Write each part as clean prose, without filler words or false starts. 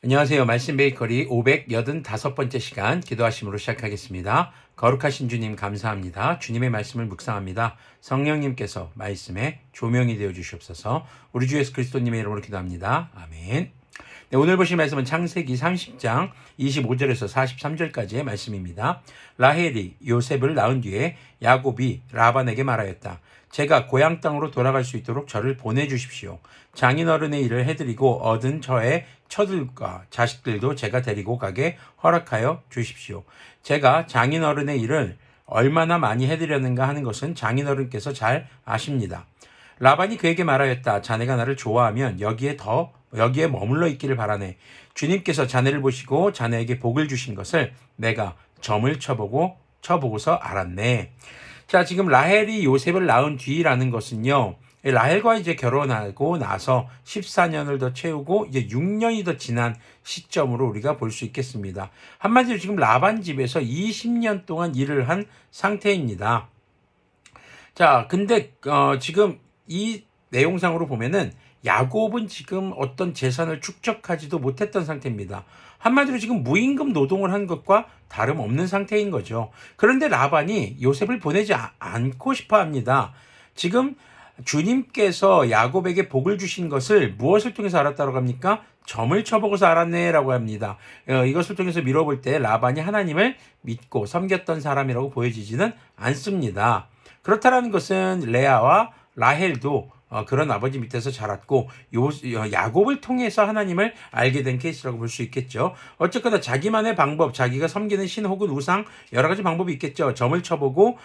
안녕하세요. 말씀 베이커리 585번째 시간 기도하심으로 시작하겠습니다. 거룩하신 주님 감사합니다. 주님의 말씀을 묵상합니다. 성령님께서 말씀에 조명이 되어 주시옵소서. 우리 주 예수 그리스도님의 이름으로 기도합니다. 아멘. 네, 오늘 보실 말씀은 창세기 30장 25절에서 43절까지의 말씀입니다. 라헬이 요셉을 낳은 뒤에 야곱이 라반에게 말하였다. 제가 고향 땅으로 돌아갈 수 있도록 저를 보내주십시오. 장인어른의 일을 해드리고 얻은 저의 처들과 자식들도 제가 데리고 가게 허락하여 주십시오. 제가 장인어른의 일을 얼마나 많이 해드렸는가 하는 것은 장인어른께서 잘 아십니다. 라반이 그에게 말하였다. 자네가 나를 좋아하면 여기에 머물러 있기를 바라네. 주님께서 자네를 보시고 자네에게 복을 주신 것을 내가 점을 쳐보고서 알았네. 자, 지금 라헬이 요셉을 낳은 뒤라는 것은요, 라헬과 이제 결혼하고 나서 14년을 더 채우고 이제 6년이 더 지난 시점으로 우리가 볼 수 있겠습니다. 한마디로 지금 라반 집에서 20년 동안 일을 한 상태입니다. 자, 근데 지금 이 내용상으로 보면은 야곱은 지금 어떤 재산을 축적하지도 못했던 상태입니다. 한마디로 지금 무임금 노동을 한 것과 다름없는 상태인 거죠. 그런데 라반이 요셉을 보내지 않고 싶어 합니다. 지금 주님께서 야곱에게 복을 주신 것을 무엇을 통해서 알았다고 합니까? 점을 쳐보고서 알았네 라고 합니다. 이것을 통해서 미뤄볼 때 라반이 하나님을 믿고 섬겼던 사람이라고 보여지지는 않습니다. 그렇다는 것은 레아와 라헬도 그런 아버지 밑에서 자랐고 야곱을 통해서 하나님을 알게 된 케이스라고 볼 수 있겠죠. 어쨌거나 자기만의 방법, 자기가 섬기는 신 혹은 우상 여러 가지 방법이 있겠죠. 점을 쳐보고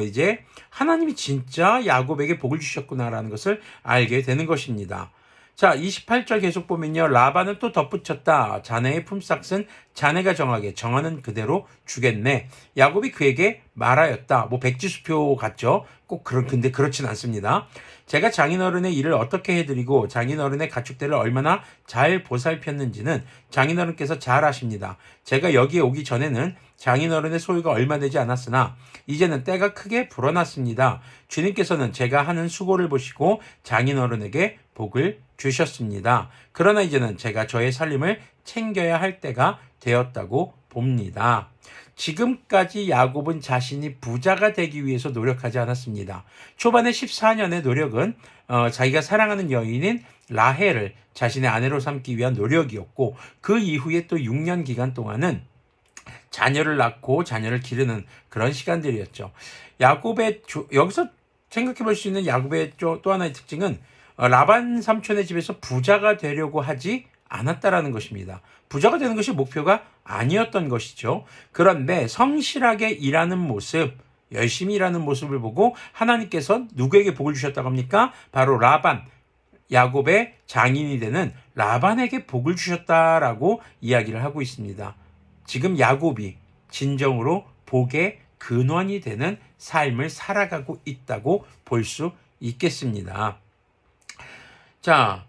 이제 하나님이 진짜 야곱에게 복을 주셨구나라는 것을 알게 되는 것입니다. 자, 28절 계속 보면요. 라반은 또 덧붙였다. 자네의 품삯은 자네가 정하는 그대로 주겠네. 야곱이 그에게 말하였다. 백지수표 같죠? 근데 그렇진 않습니다. 제가 장인어른의 일을 어떻게 해드리고 장인어른의 가축들을 얼마나 잘 보살폈는지는 장인어른께서 잘 아십니다. 제가 여기에 오기 전에는 장인어른의 소유가 얼마 되지 않았으나 이제는 때가 크게 불어났습니다. 주님께서는 제가 하는 수고를 보시고 장인어른에게 복을 주셨습니다. 그러나 이제는 제가 저의 살림을 챙겨야 할 때가 되었다고 봅니다. 지금까지 야곱은 자신이 부자가 되기 위해서 노력하지 않았습니다. 초반의 14년의 노력은 자기가 사랑하는 여인인 라헬을 자신의 아내로 삼기 위한 노력이었고, 그 이후에 또 6년 기간 동안은 자녀를 낳고 자녀를 기르는 그런 시간들이었죠. 여기서 생각해 볼 수 있는 야곱의 또 하나의 특징은 라반 삼촌의 집에서 부자가 되려고 하지 않았다라는 것입니다. 부자가 되는 것이 목표가 아니었던 것이죠. 그런데 성실하게 일하는 모습, 열심히 일하는 모습을 보고 하나님께서 누구에게 복을 주셨다고 합니까? 바로 라반, 야곱의 장인이 되는 라반에게 복을 주셨다라고 이야기를 하고 있습니다. 지금 야곱이 진정으로 복의 근원이 되는 삶을 살아가고 있다고 볼 수 있겠습니다. 자,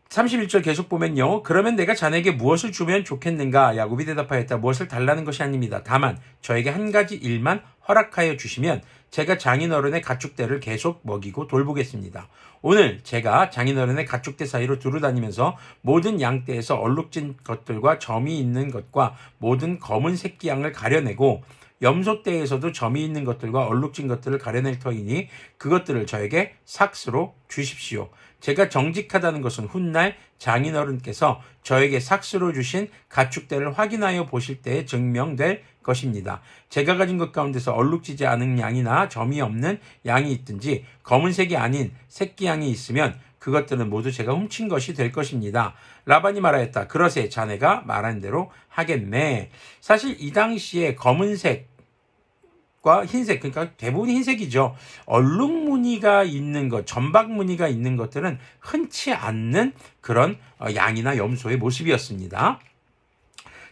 31절 계속 보면요. 그러면 내가 자네에게 무엇을 주면 좋겠는가? 야곱이 대답하였다. 무엇을 달라는 것이 아닙니다. 다만 저에게 한 가지 일만 허락하여 주시면 제가 장인어른의 가축대를 계속 먹이고 돌보겠습니다. 오늘 제가 장인어른의 가축대 사이로 두루다니면서 모든 양떼에서 얼룩진 것들과 점이 있는 것과 모든 검은 새끼 양을 가려내고 염소떼에서도 점이 있는 것들과 얼룩진 것들을 가려낼 터이니 그것들을 저에게 삭스로 주십시오. 제가 정직하다는 것은 훗날 장인어른께서 저에게 삭스로 주신 가축대를 확인하여 보실 때에 증명될 것입니다. 제가 가진 것 가운데서 얼룩지지 않은 양이나 점이 없는 양이 있든지 검은색이 아닌 새끼 양이 있으면 그것들은 모두 제가 훔친 것이 될 것입니다. 라반이 말하였다. 그러세 자네가 말한 대로 하겠네. 사실 이 당시에 검은색 과 흰색, 그러니까 대부분 흰색이죠. 얼룩 무늬가 있는 것, 점박 무늬가 있는 것들은 흔치 않는 그런 양이나 염소의 모습이었습니다.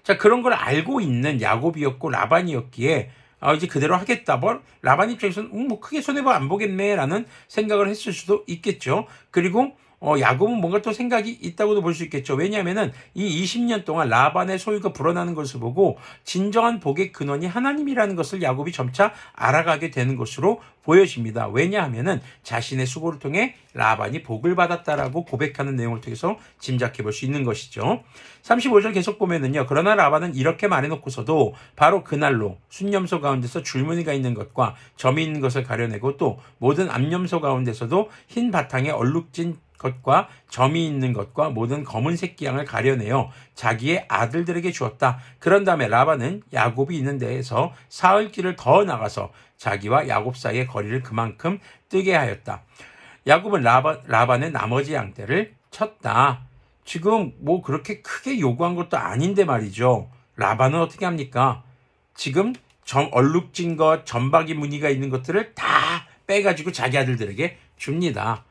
자, 그런 걸 알고 있는 야곱이었고 라반이었기에 이제 그대로 하겠다. 라반 입장에서는 크게 손해봐 안 보겠네 라는 생각을 했을 수도 있겠죠. 그리고 야곱은 뭔가 또 생각이 있다고도 볼 수 있겠죠. 왜냐하면은 이 20년 동안 라반의 소유가 불어나는 것을 보고 진정한 복의 근원이 하나님이라는 것을 야곱이 점차 알아가게 되는 것으로 보여집니다. 왜냐하면은 자신의 수고를 통해 라반이 복을 받았다라고 고백하는 내용을 통해서 짐작해 볼 수 있는 것이죠. 35절 계속 보면은요. 그러나 라반은 이렇게 말해놓고서도 바로 그날로 순념소 가운데서 줄무늬가 있는 것과 점이 있는 것을 가려내고 또 모든 암염소 가운데서도 흰 바탕에 얼룩진 것과 점이 있는 것과 모든 검은 새끼 양을 가려내어 자기의 아들들에게 주었다. 그런 다음에 라반은 야곱이 있는 데에서 사흘길을 더 나가서 자기와 야곱 사이의 거리를 그만큼 뜨게 하였다. 야곱은 라반의 나머지 양떼를 쳤다. 지금 뭐 그렇게 크게 요구한 것도 아닌데 말이죠. 라반은 어떻게 합니까? 지금 얼룩진 것, 점박이 무늬가 있는 것들을 다 빼가지고 자기 아들들에게 줍니다.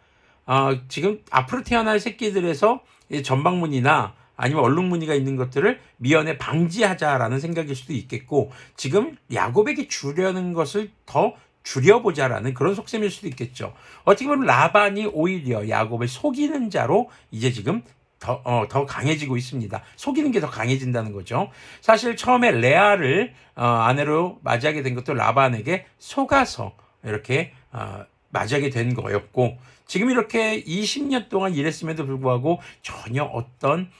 지금 앞으로 태어날 새끼들에서 점박무늬나 아니면 얼룩무늬가 있는 것들을 미연에 방지하자라는 생각일 수도 있겠고, 지금 야곱에게 주려는 것을 더 줄여보자라는 그런 속셈일 수도 있겠죠. 어떻게 보면 라반이 오히려 야곱을 속이는 자로 이제 지금 더 강해지고 있습니다. 속이는 게 더 강해진다는 거죠. 사실 처음에 레아를 아내로 맞이하게 된 것도 라반에게 속아서 이렇게 맞이하게 된 거였고, 지금 이렇게 20년 동안 일했음에도 불구하고 전혀 어떤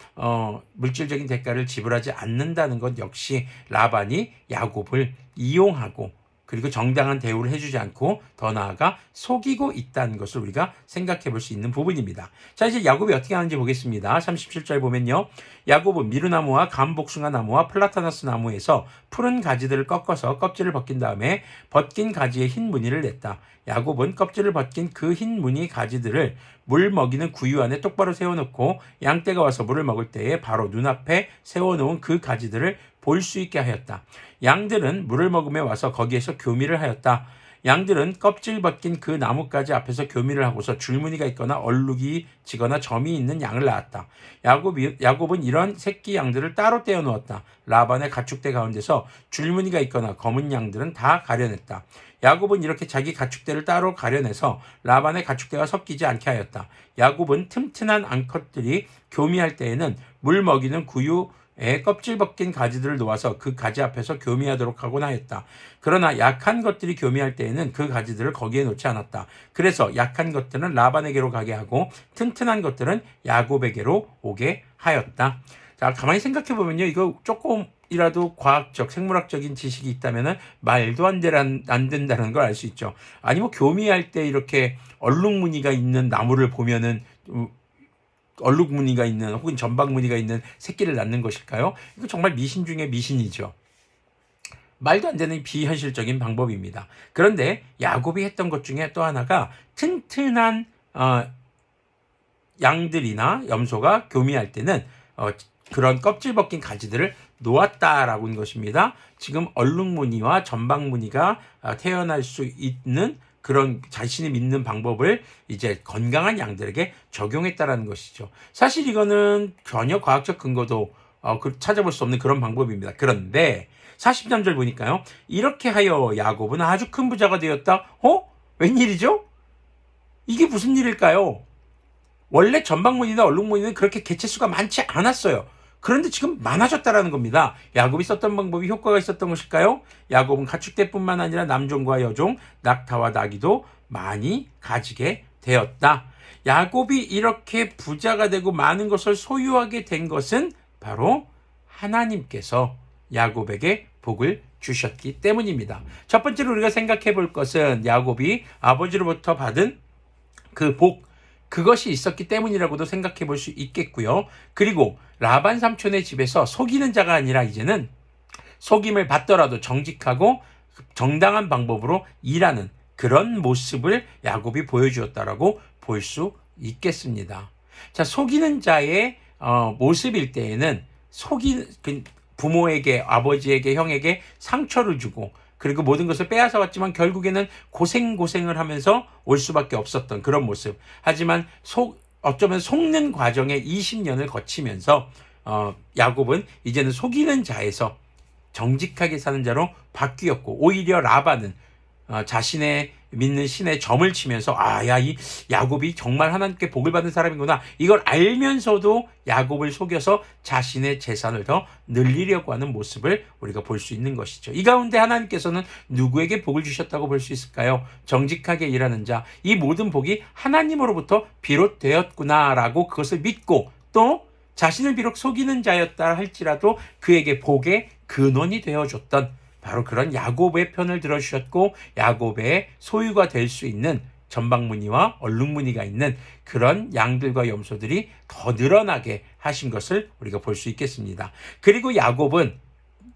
물질적인 대가를 지불하지 않는다는 것 역시 라반이 야곱을 이용하고 그리고 정당한 대우를 해주지 않고 더 나아가 속이고 있다는 것을 우리가 생각해 볼 수 있는 부분입니다. 자, 이제 야곱이 어떻게 하는지 보겠습니다. 37절 보면요. 야곱은 미루나무와 감복숭아 나무와 플라타너스 나무에서 푸른 가지들을 꺾어서 껍질을 벗긴 다음에 벗긴 가지에 흰 무늬를 냈다. 야곱은 껍질을 벗긴 그 흰 무늬 가지들을 물 먹이는 구유 안에 똑바로 세워놓고 양떼가 와서 물을 먹을 때에 바로 눈앞에 세워놓은 그 가지들을 볼 수 있게 하였다. 양들은 물을 먹으며 와서 거기에서 교미를 하였다. 양들은 껍질 벗긴 그 나뭇가지 앞에서 교미를 하고서 줄무늬가 있거나 얼룩이 지거나 점이 있는 양을 낳았다. 야곱은 이런 새끼 양들을 따로 떼어 놓았다. 라반의 가축대 가운데서 줄무늬가 있거나 검은 양들은 다 가려냈다. 야곱은 이렇게 자기 가축대를 따로 가려내서 라반의 가축대와 섞이지 않게 하였다. 야곱은 튼튼한 암컷들이 교미할 때에는 물 먹이는 구유에 껍질 벗긴 가지들을 놓아서 그 가지 앞에서 교미하도록 하곤 하였다. 그러나 약한 것들이 교미할 때에는 그 가지들을 거기에 놓지 않았다. 그래서 약한 것들은 라반에게로 가게 하고 튼튼한 것들은 야곱에게로 오게 하였다. 자, 가만히 생각해 보면요, 이거 조금이라도 과학적, 생물학적인 지식이 있다면은 말도 안 된다는 걸 알 수 있죠. 아니 뭐 교미할 때 이렇게 얼룩무늬가 있는 나무를 보면은 얼룩무늬가 있는 혹은 점박무늬가 있는 새끼를 낳는 것일까요? 이거 정말 미신 중에 미신이죠. 말도 안 되는 비현실적인 방법입니다. 그런데 야곱이 했던 것 중에 또 하나가 튼튼한 양들이나 염소가 교미할 때는 그런 껍질 벗긴 가지들을 놓았다라고 하는 것입니다. 지금 얼룩무늬와 점박무늬가 태어날 수 있는 그런 자신이 믿는 방법을 이제 건강한 양들에게 적용했다라는 것이죠. 사실 이거는 전혀 과학적 근거도 찾아볼 수 없는 그런 방법입니다. 그런데 43절 보니까요. 이렇게 하여 야곱은 아주 큰 부자가 되었다. 웬일이죠? 이게 무슨 일일까요? 원래 점박무늬나 얼룩무늬는 그렇게 개체수가 많지 않았어요. 그런데 지금 많아졌다라는 겁니다. 야곱이 썼던 방법이 효과가 있었던 것일까요? 야곱은 가축대뿐만 아니라 남종과 여종, 낙타와 나귀도 많이 가지게 되었다. 야곱이 이렇게 부자가 되고 많은 것을 소유하게 된 것은 바로 하나님께서 야곱에게 복을 주셨기 때문입니다. 첫 번째로 우리가 생각해 볼 것은 야곱이 아버지로부터 받은 그 복, 그것이 있었기 때문이라고도 생각해 볼 수 있겠고요. 그리고 라반 삼촌의 집에서 속이는 자가 아니라 이제는 속임을 받더라도 정직하고 정당한 방법으로 일하는 그런 모습을 야곱이 보여주었다라고 볼 수 있겠습니다. 자, 속이는 자의 모습일 때에는 부모에게, 아버지에게, 형에게 상처를 주고 그리고 모든 것을 빼앗아 왔지만 결국에는 고생을 하면서 올 수밖에 없었던 그런 모습. 하지만 어쩌면 속는 과정에 20년을 거치면서 야곱은 이제는 속이는 자에서 정직하게 사는 자로 바뀌었고, 오히려 라반은 자신의 믿는 신에 점을 치면서 이 야곱이 정말 하나님께 복을 받은 사람이구나, 이걸 알면서도 야곱을 속여서 자신의 재산을 더 늘리려고 하는 모습을 우리가 볼 수 있는 것이죠. 이 가운데 하나님께서는 누구에게 복을 주셨다고 볼 수 있을까요? 정직하게 일하는 자, 이 모든 복이 하나님으로부터 비롯되었구나라고 그것을 믿고, 또 자신을 비록 속이는 자였다 할지라도 그에게 복의 근원이 되어줬던 바로 그런 야곱의 편을 들어주셨고, 야곱의 소유가 될 수 있는 전방무늬와 얼룩무늬가 있는 그런 양들과 염소들이 더 늘어나게 하신 것을 우리가 볼 수 있겠습니다. 그리고 야곱은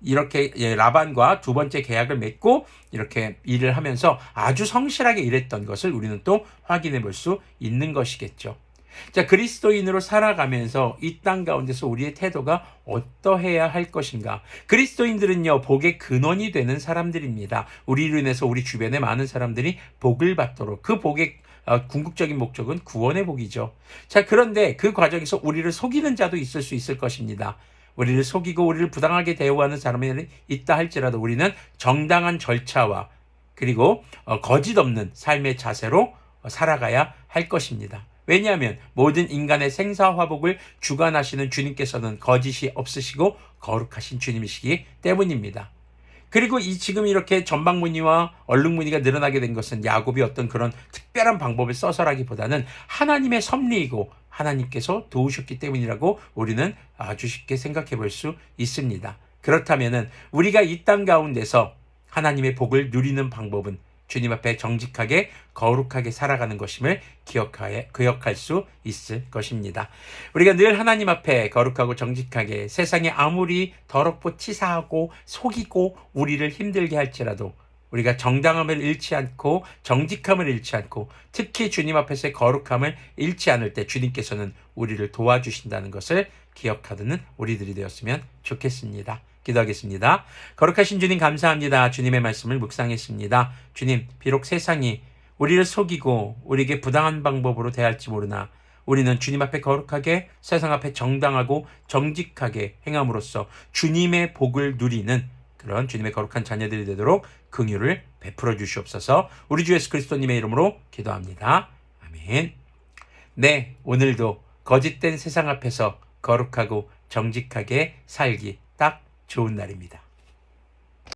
이렇게 라반과 두 번째 계약을 맺고 이렇게 일을 하면서 아주 성실하게 일했던 것을 우리는 또 확인해 볼 수 있는 것이겠죠. 자, 그리스도인으로 살아가면서 이 땅 가운데서 우리의 태도가 어떠해야 할 것인가? 그리스도인들은요, 복의 근원이 되는 사람들입니다. 우리로 인해서 우리 주변의 많은 사람들이 복을 받도록, 그 복의 궁극적인 목적은 구원의 복이죠. 자, 그런데 그 과정에서 우리를 속이는 자도 있을 수 있을 것입니다. 우리를 속이고 우리를 부당하게 대우하는 사람이 있다 할지라도 우리는 정당한 절차와 그리고 거짓 없는 삶의 자세로 살아가야 할 것입니다. 왜냐하면 모든 인간의 생사화복을 주관하시는 주님께서는 거짓이 없으시고 거룩하신 주님이시기 때문입니다. 그리고 지금 이렇게 전방무늬와 얼룩무늬가 늘어나게 된 것은 야곱이 어떤 그런 특별한 방법을 써서라기보다는 하나님의 섭리이고 하나님께서 도우셨기 때문이라고 우리는 아주 쉽게 생각해 볼 수 있습니다. 그렇다면 우리가 이 땅 가운데서 하나님의 복을 누리는 방법은 주님 앞에 정직하게 거룩하게 살아가는 것임을 기억할 수 있을 것입니다. 우리가 늘 하나님 앞에 거룩하고 정직하게, 세상에 아무리 더럽고 치사하고 속이고 우리를 힘들게 할지라도 우리가 정당함을 잃지 않고 정직함을 잃지 않고 특히 주님 앞에서의 거룩함을 잃지 않을 때 주님께서는 우리를 도와주신다는 것을 기억하는 우리들이 되었으면 좋겠습니다. 기도하겠습니다. 거룩하신 주님 감사합니다. 주님의 말씀을 묵상했습니다. 주님, 비록 세상이 우리를 속이고 우리에게 부당한 방법으로 대할지 모르나 우리는 주님 앞에 거룩하게, 세상 앞에 정당하고 정직하게 행함으로써 주님의 복을 누리는 그런 주님의 거룩한 자녀들이 되도록 긍휼을 베풀어 주시옵소서. 우리 주 예수 그리스도님의 이름으로 기도합니다. 아멘. 네, 오늘도 거짓된 세상 앞에서 거룩하고 정직하게 살기 딱 좋은 날입니다.